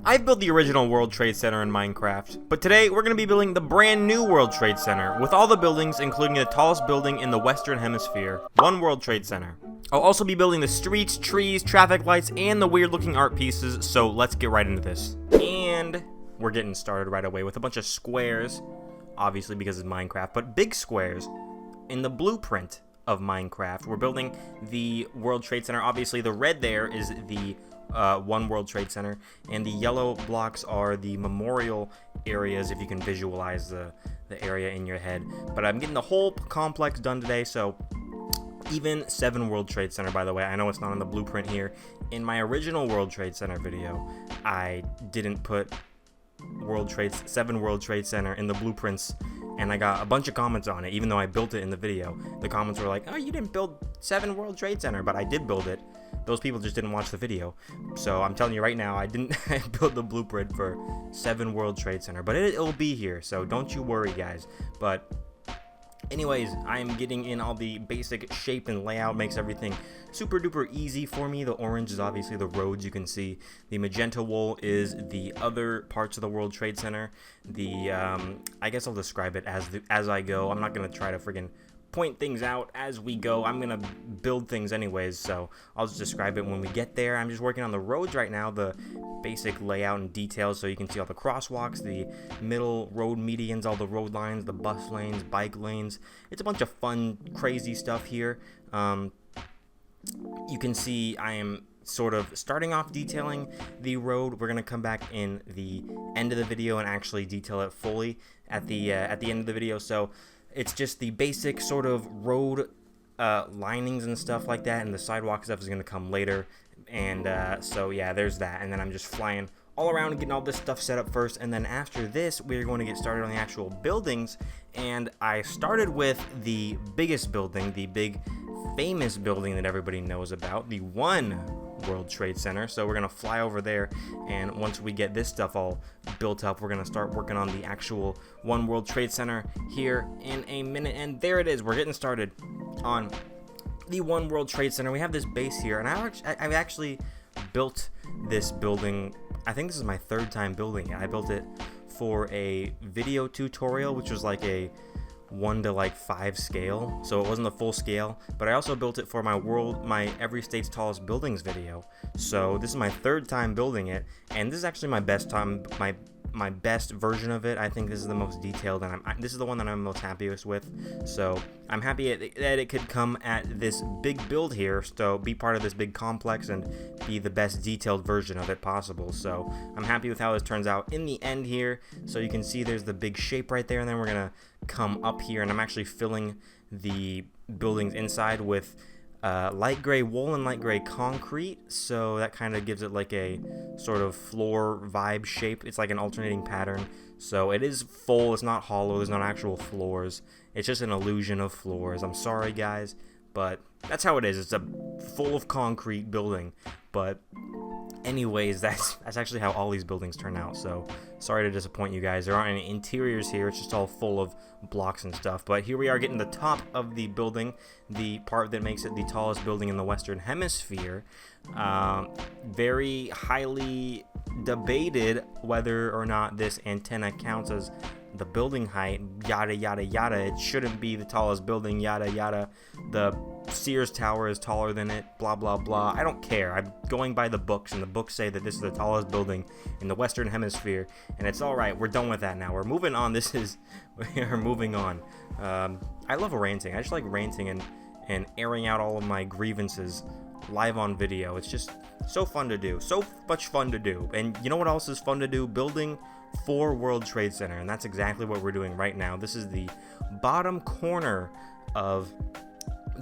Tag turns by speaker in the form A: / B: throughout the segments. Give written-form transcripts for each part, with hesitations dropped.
A: I've built the original World Trade Center in Minecraft, but today we're going to be building the brand new World Trade Center with all the buildings, including the tallest building in the Western Hemisphere, One World Trade Center. I'll also be building the streets, trees, traffic lights, and the weird looking art pieces, so let's get right into this. And we're getting started right away with a bunch of squares, obviously because it's Minecraft, but big squares in the blueprint of Minecraft. We're building the World Trade Center. Obviously the red there is the One World Trade Center, and the yellow blocks are the memorial areas, if you can visualize the area in your head. But I'm getting the whole complex done today, so even 7 World Trade Center, by the way. I know it's not on the blueprint here. In my original World Trade Center video, I didn't put 7 World Trade Center in the blueprints, and I got a bunch of comments on it, even though I built it in the video. The comments were like, oh, you didn't build 7 World Trade Center, but I did build it. Those people just didn't watch the video. So I'm telling you right now, I didn't build the blueprint for 7 World Trade Center, but it'll be here, so don't you worry, guys. But anyways, I'm getting in all the basic shape and layout, makes everything super duper easy for me. The orange is obviously the roads you can see. The magenta wool is the other parts of the World Trade Center. I guess I'll describe it as I go. I'm not gonna try to friggin' point things out as we go. I'm gonna build things anyways, so I'll just describe it when we get there. I'm just working on the roads right now, the basic layout and details, so you can see all the crosswalks, the middle road medians, all the road lines, the bus lanes, bike lanes. It's a bunch of fun, crazy stuff here. You can see I am sort of starting off detailing the road. We're gonna come back in the end of the video and actually detail it fully at the end of the video. So it's just the basic sort of road linings and stuff like that, and the sidewalk stuff is going to come later. And so yeah, there's that. And then I'm just flying all around and getting all this stuff set up first. And then after this, we're going to get started on the actual buildings. And I started with the biggest building, the big famous building that everybody knows about, the One World Trade Center. So we're gonna fly over there, and once we get this stuff all built up, we're gonna start working on the actual One World Trade Center here in a minute. And there it is, we're getting started on the One World Trade Center. We have this base here, and I've actually built this building. I think this is my 3rd time building it. I built it for a video tutorial, which was like a 1:5 scale, so it wasn't the full scale. But I also built it for my Every State's Tallest Buildings video. So this is my 3rd time building it, and this is actually my best time, my best version of it. I think this is the most detailed, and this is the one that I'm most happiest with. So I'm happy that it could come at this big build here, so be part of this big complex and be the best detailed version of it possible. So I'm happy with how this turns out in the end here. So you can see there's the big shape right there, and then we're gonna come up here, and I'm actually filling the buildings inside with light gray wool and light gray concrete, so that kind of gives it like a sort of floor vibe shape. It's like an alternating pattern, so it is full, it's not hollow, there's not actual floors, it's just an illusion of floors. I'm sorry guys, but that's how it is. It's a full of concrete building. But anyways, that's actually how all these buildings turn out, so sorry to disappoint you guys. There aren't any interiors here, it's just all full of blocks and stuff. But here we are getting the top of the building, the part that makes it the tallest building in the Western Hemisphere. Very highly debated whether or not this antenna counts as the building height, yada yada yada. It shouldn't be the tallest building, yada yada. The Sears Tower is taller than it, blah blah blah. I don't care. I'm going by the books, and the books say that this is the tallest building in the Western Hemisphere, and it's alright. We're done with that now. We're moving on. We're moving on. I love ranting. I just like ranting and airing out all of my grievances live on video. It's just so fun to do. So much fun to do. And you know what else is fun to do? Building 4 World Trade Center, and that's exactly what we're doing right now. This is the bottom corner of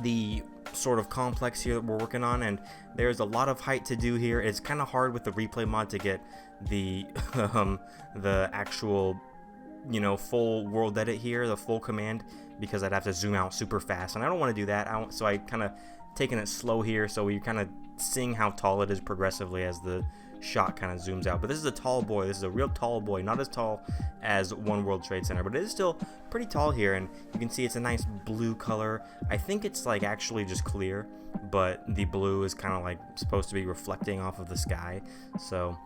A: the sort of complex here that we're working on, and there's a lot of height to do here. It's kind of hard with the replay mod to get the the actual, you know, full world edit here, the full command, because I'd have to zoom out super fast, and I don't want to do that. So I kind of taking it slow here, so you're kind of seeing how tall it is progressively as the shot kind of zooms out. But this is a tall boy. This is a real tall boy, not as tall as One World Trade Center, but it is still pretty tall here, and you can see it's a nice blue color. I think it's like actually just clear, but the blue is kind of like supposed to be reflecting off of the sky. So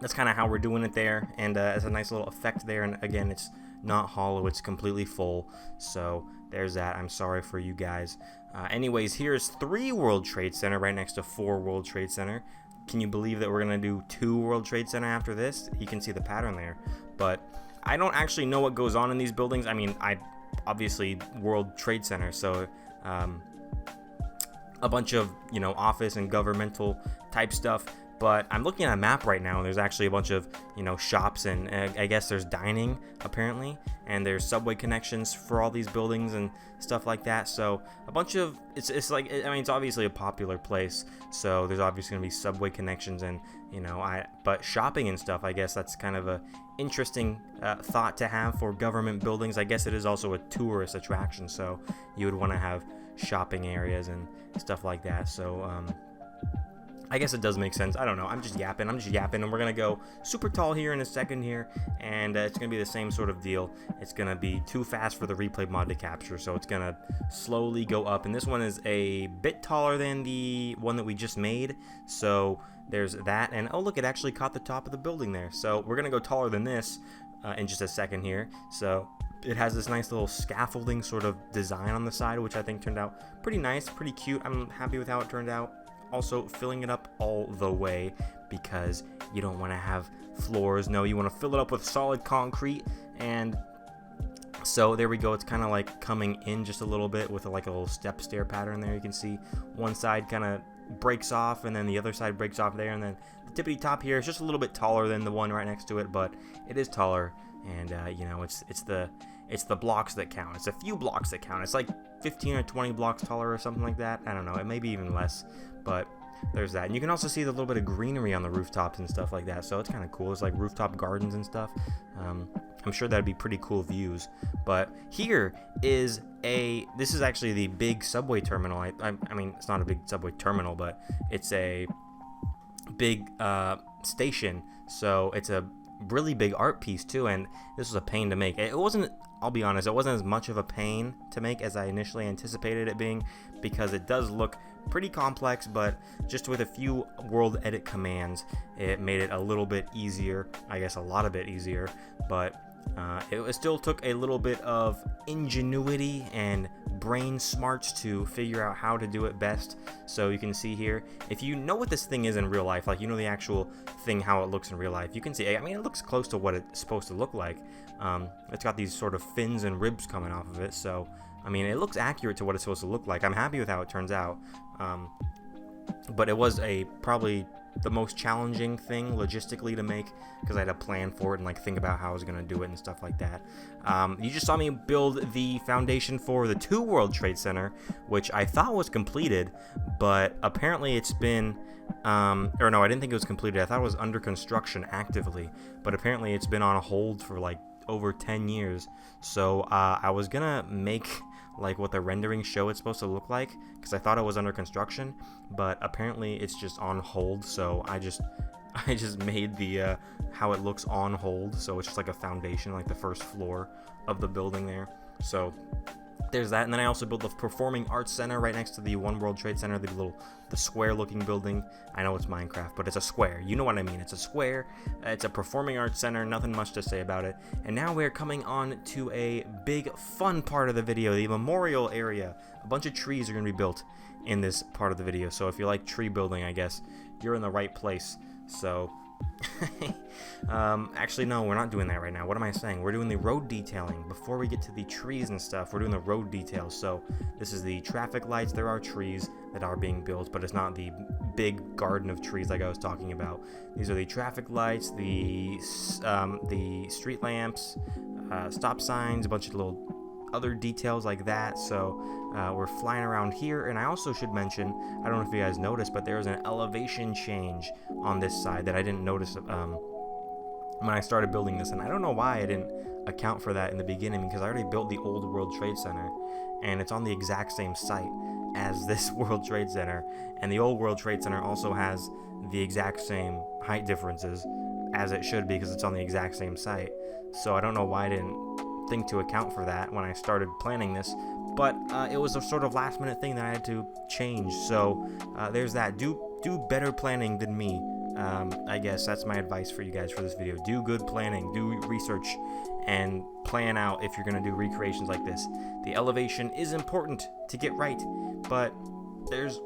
A: that's kind of how we're doing it there, and it's a nice little effect there. And again, it's not hollow, it's completely full, so there's that. I'm sorry for you guys. Anyways, here's 3 World Trade Center right next to 4 World Trade Center. Can you believe that we're gonna do 2 World Trade Center after this? You can see the pattern there, but I don't actually know what goes on in these buildings. I mean, I obviously World Trade Center, so a bunch of, you know, office and governmental type stuff. But I'm looking at a map right now, and there's actually a bunch of, you know, shops, and I guess there's dining apparently, and there's subway connections for all these buildings and stuff like that. So a bunch of it's like, I mean, it's obviously a popular place, so there's obviously gonna be subway connections, and you know, but shopping and stuff, I guess that's kind of a interesting thought to have for government buildings. I guess it is also a tourist attraction, so you would want to have shopping areas and stuff like that. So I guess it does make sense. I don't know. I'm just yapping, and we're gonna go super tall here in a second here, and it's gonna be the same sort of deal. It's gonna be too fast for the replay mod to capture, so it's gonna slowly go up. And this one is a bit taller than the one that we just made, so there's that. And oh look, it actually caught the top of the building there. So we're gonna go taller than this in just a second here. So it has this nice little scaffolding sort of design on the side, which I think turned out pretty nice, pretty cute. I'm happy with how it turned out. Also filling it up all the way, because you don't want to have floors. No, you want to fill it up with solid concrete. And so there we go. It's kind of like coming in just a little bit with like a little step stair pattern there. You can see one side kind of breaks off, and then the other side breaks off there, and then the tippity top here is just a little bit taller than the one right next to it, but it is taller. And you know, it's the blocks that count. It's a few blocks that count. It's like 15 or 20 blocks taller or something like that. I don't know. It may be even less, but there's that. And you can also see the little bit of greenery on the rooftops and stuff like that. So it's kind of cool. It's like rooftop gardens and stuff. I'm sure that'd be pretty cool views. But here is this is actually the big subway terminal. I mean, it's not a big subway terminal, but it's a big station. So it's a really big art piece too, and this was a pain to make. It wasn't, I'll be honest, it wasn't as much of a pain to make as I initially anticipated it being, because it does look pretty complex, but just with a few world edit commands, it made it a little bit easier, I guess a lot of bit easier. But it still took a little bit of ingenuity and brain smarts to figure out how to do it best. So you can see here, if you know what this thing is in real life, like you know the actual thing, how it looks in real life, you can see, I mean, it looks close to what it's supposed to look like. It's got these sort of fins and ribs coming off of it, so I mean, it looks accurate to what it's supposed to look like. I'm happy with how it turns out. But it was probably the most challenging thing logistically to make, because I had to plan for it and like think about how I was going to do it and stuff like that. You just saw me build the foundation for the 2 World Trade Center, which I thought was completed, but apparently it's been or no, I didn't think it was completed. I thought it was under construction actively, but apparently it's been on hold for like over 10 years. So I was gonna make like what the renderings show it's supposed to look like, because I thought it was under construction, but apparently it's just on hold. So I just made the how it looks on hold, so it's just like a foundation, like the first floor of the building there. So there's that. And then I also built the Performing Arts Center right next to the One World Trade Center, the square looking building. I know it's Minecraft, but it's a square. You know what I mean. It's a square. It's a Performing Arts Center. Nothing much to say about it. And now we're coming on to a big fun part of the video, the memorial area. A bunch of trees are going to be built in this part of the video. So if you like tree building, I guess you're in the right place. So actually no, we're not doing that right now. What am I saying? We're doing the road detailing. Before we get to the trees and stuff, we're doing the road details. So this is the traffic lights. There are trees that are being built, but it's not the big garden of trees like I was talking about. These are the traffic lights, the street lamps, stop signs, a bunch of little other details like that. So we're flying around here. And I also should mention, I don't know if you guys noticed, but there's an elevation change on this side that I didn't notice when I started building this, and I don't know why I didn't account for that in the beginning, because I already built the old World Trade Center and it's on the exact same site as this World Trade Center, and the old World Trade Center also has the exact same height differences as it should be, because it's on the exact same site. So I don't know why I didn't think to account for that when I started planning this, but it was a sort of last minute thing that I had to change. So there's that. Do better planning than me, I guess that's my advice for you guys for this video. Do good planning, do research, and plan out if you're going to do recreations like this. The elevation is important to get right, but there's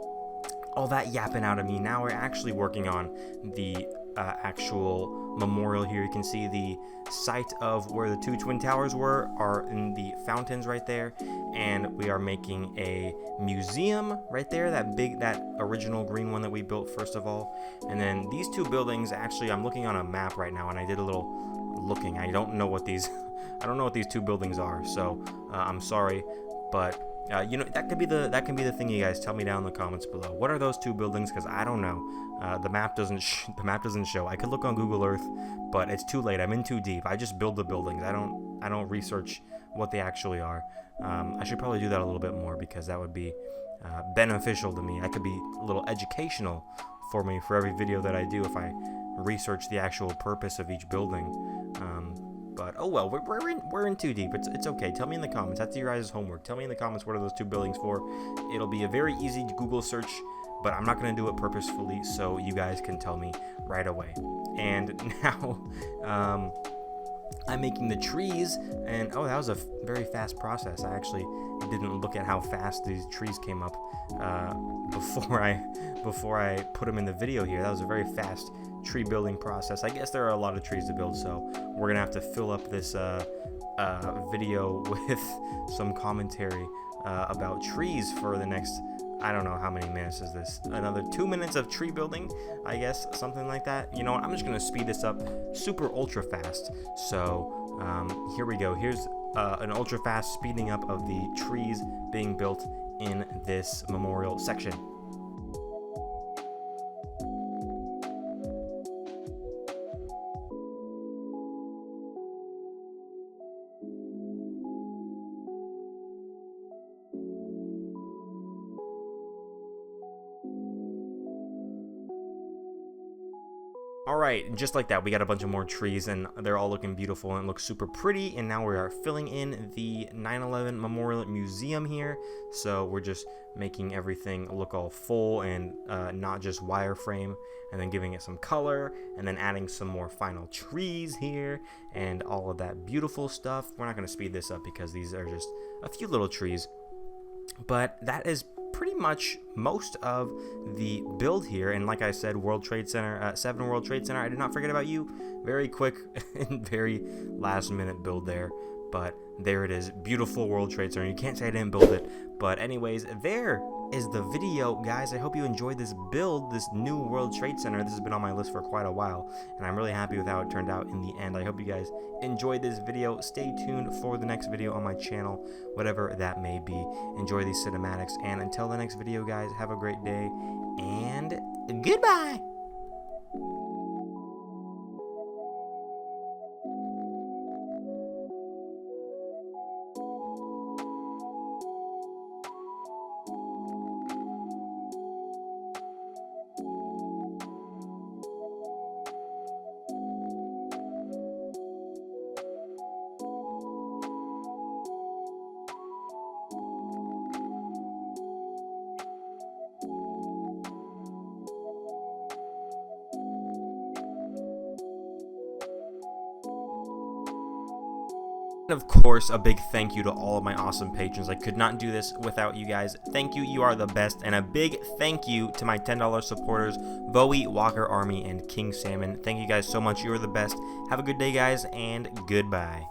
A: all that yapping out of me. Now we're actually working on the actual memorial here. You can see the site of where the 2 twin towers are in the fountains right there, and we are making a museum right there, that original green one that we built first of all. And then these 2 buildings, actually I'm looking on a map right now and I did a little looking. I don't know what these 2 buildings are, so I'm sorry, but you know, that can be the thing. You guys tell me down in the comments below. What are those 2 buildings? Because I don't know. The map doesn't show. I could look on Google Earth, but it's too late. I'm in too deep. I just build the buildings. I don't research what they actually are. I should probably do that a little bit more, because that would be beneficial to me. That could be a little educational for me for every video that I do if I research the actual purpose of each building. But oh well, we're in too deep. It's okay. Tell me in the comments. That's your guys' homework. Tell me in the comments, what are those 2 buildings for. It'll be a very easy Google search, but I'm not going to do it purposefully, so you guys can tell me right away. And now I'm making the trees, and oh, that was a very fast process. I actually didn't look at how fast these trees came up before I put them in the video here. That was a very fast tree building process. I guess there are a lot of trees to build, so we're gonna have to fill up this video with some commentary about trees for the next, I don't know how many minutes is this, another 2 minutes of tree building, I guess, something like that. You know what, I'm just gonna speed this up super ultra fast. So here we go. Here's an ultra fast speeding up of the trees being built in this memorial section. Alright, just like that, we got a bunch of more trees, and they're all looking beautiful and look super pretty. And now we are filling in the 9/11 Memorial Museum here. So we're just making everything look all full and not just wireframe, and then giving it some color, and then adding some more final trees here and all of that beautiful stuff. We're not going to speed this up because these are just a few little trees, but that is pretty much most of the build here. And like I said, World Trade Center, 7 World Trade Center, I did not forget about you. Very quick and very last minute build there, but there it is. Beautiful World Trade Center. You can't say I didn't build it. But anyways, there is the video, guys. I hope you enjoyed this build, this new World Trade Center. This has been on my list for quite a while, and I'm really happy with how it turned out in the end. I hope you guys enjoyed this video. Stay tuned for the next video on my channel, whatever that may be. Enjoy these cinematics, and until the next video, guys, have a great day, and goodbye! And of course, a big thank you to all of my awesome patrons. I could not do this without you guys. Thank you, you are the best. And a big thank you to my $10 supporters, Bowie, Walker Army, and King Salmon. Thank you guys so much. You are the best. Have a good day, guys, and goodbye.